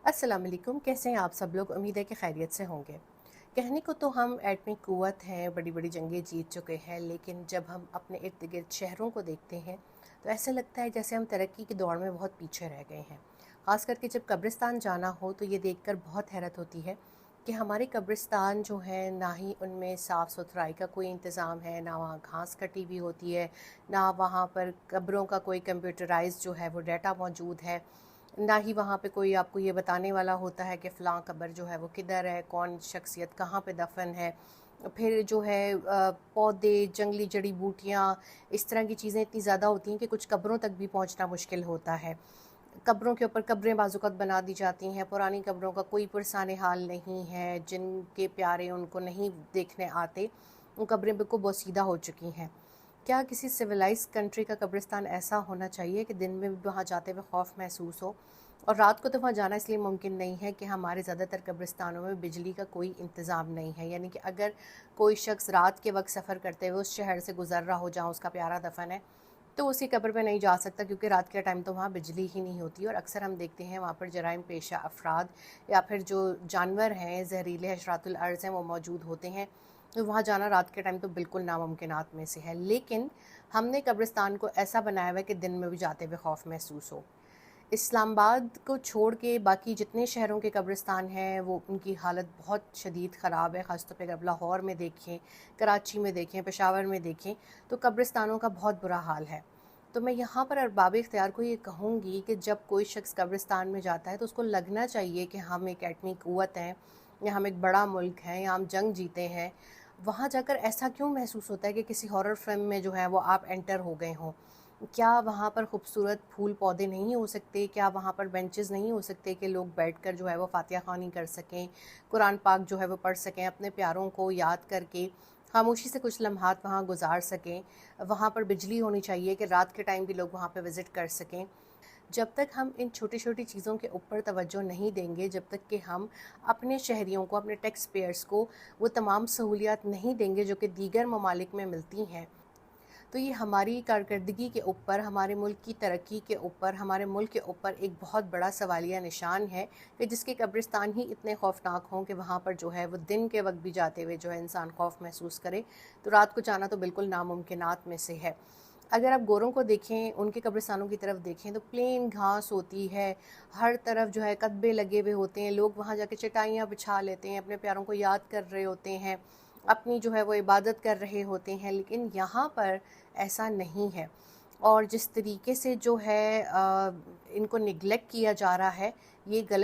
अस्सलाम वालेकुम। कैसे हैं आप सब लोग? उम्मीद है कि खैरियत से होंगे। कहने को तो हम एटमी क़ुव्वत हैं, बड़ी बड़ी जंगें जीत चुके हैं, लेकिन जब हम अपने इर्द गिर्द शहरों को देखते हैं तो ऐसा लगता है जैसे हम तरक्की की दौड़ में बहुत पीछे रह गए हैं। ख़ास करके जब कब्रिस्तान जाना हो तो ये देखकर बहुत हैरत होती है कि हमारे कब्रिस्तान जो हैं, ना ही उनमें साफ़ सुथराई का कोई इंतज़ाम है, ना वहाँ घास कटी हुई होती है, ना वहाँ पर कब्रों का कोई कंप्यूटराइज़ जो है वो डाटा मौजूद है, ना ही वहाँ पे कोई आपको ये बताने वाला होता है कि फ़लाँ कब्र जो है वो किधर है, कौन शख्सियत कहाँ पे दफ़न है। फिर जो है पौधे, जंगली जड़ी बूटियाँ, इस तरह की चीज़ें इतनी ज़्यादा होती हैं कि कुछ कब्रों तक भी पहुँचना मुश्किल होता है। कब्रों के ऊपर कब्रें बाज़-औक़ात बना दी जाती हैं, पुरानी कब्रों का कोई पुरसाने हाल नहीं है, जिनके प्यारे उनको नहीं देखने आते, वो कब्रें बिल्कुल बोसीदा हो चुकी हैं। क्या किसी सिविलाइज़्ड कंट्री का कब्रिस्तान ऐसा होना चाहिए कि दिन में भी वहाँ जाते हुए खौफ महसूस हो? और रात को तो वहाँ जाना इसलिए मुमकिन नहीं है कि हमारे ज़्यादातर कब्रिस्तानों में बिजली का कोई इंतज़ाम नहीं है, यानी कि अगर कोई शख्स रात के वक्त सफ़र करते हुए उस शहर से गुज़र रहा हो जहाँ उसका प्यारा दफ़न है, तो उसी कब्र पे नहीं जा सकता, क्योंकि रात के टाइम तो वहाँ बिजली ही नहीं होती। और अक्सर हम देखते हैं वहाँ पर जराइम पेशा अफराद या फिर जो जानवर हैं, ज़हरीले हशरातुल अर्ज़ हैं, वो मौजूद होते हैं। तो वहाँ जाना रात के टाइम तो बिल्कुल नामुमकिनात में से है। लेकिन हमने कब्रिस्तान को ऐसा बनाया हुआ है कि दिन में भी जाते हुए खौफ महसूस हो। इस्लामाबाद को छोड़ के बाकी जितने शहरों के कब्रिस्तान हैं, वो उनकी हालत बहुत शदीद ख़राब है। ख़ास तौर पे अगर लाहौर में देखें, कराची में देखें, पेशावर में देखें, तो कब्रिस्तानों का बहुत बुरा हाल है। तो मैं यहाँ पर अरबाब इख्तियार को ये कहूँगी कि जब कोई शख्स कब्रिस्तान में जाता है तो उसको लगना चाहिए कि हम एक एटमी क़ुव्वत हैं, या हम एक बड़ा मुल्क हैं, या हम जंग जीते हैं। वहाँ जाकर ऐसा क्यों महसूस होता है कि किसी हॉरर फ़िल्म में जो है वो आप एंटर हो गए हों? क्या वहाँ पर खूबसूरत फूल पौधे नहीं हो सकते? क्या वहाँ पर बेंचेस नहीं हो सकते कि लोग बैठकर जो है वो फ़ातिहा ख़वानी कर सकें, कुरान पाक जो है वो पढ़ सकें, अपने प्यारों को याद करके खामोशी से कुछ लम्हात वहाँ गुजार सकें? वहाँ पर बिजली होनी चाहिए कि रात के टाइम भी लोग वहाँ पे विज़िट कर सकें। जब तक हम इन छोटी-छोटी चीज़ों के ऊपर तवज्जो नहीं देंगे, जब तक कि हम अपने शहरियों को, अपने टैक्स पेयर्स को वो तमाम सहूलियात नहीं देंगे जो कि दीगर ममालिक में मिलती हैं, तो ये हमारी कारकर्दगी के ऊपर, हमारे मुल्क की तरक्की के ऊपर, हमारे मुल्क के ऊपर एक बहुत बड़ा सवालिया निशान है कि जिसके कब्रिस्तान ही इतने खौफनाक हों कि वहाँ पर जो है वो दिन के वक्त भी जाते हुए जो है इंसान खौफ महसूस करे, तो रात को जाना तो बिल्कुल नामुमकिनात में से है। अगर आप गोरों को देखें, उनके कब्रिस्तानों की तरफ देखें तो प्लेन घास होती है, हर तरफ जो है कत्बे लगे हुए होते हैं, लोग वहाँ जाके चटाइयाँ बिछा लेते हैं, अपने प्यारों को याद कर रहे होते हैं, अपनी जो है वो इबादत कर रहे होते हैं। लेकिन यहाँ पर ऐसा नहीं है, और जिस तरीके से जो है इनको निगलेक्ट किया जा रहा है, ये गलत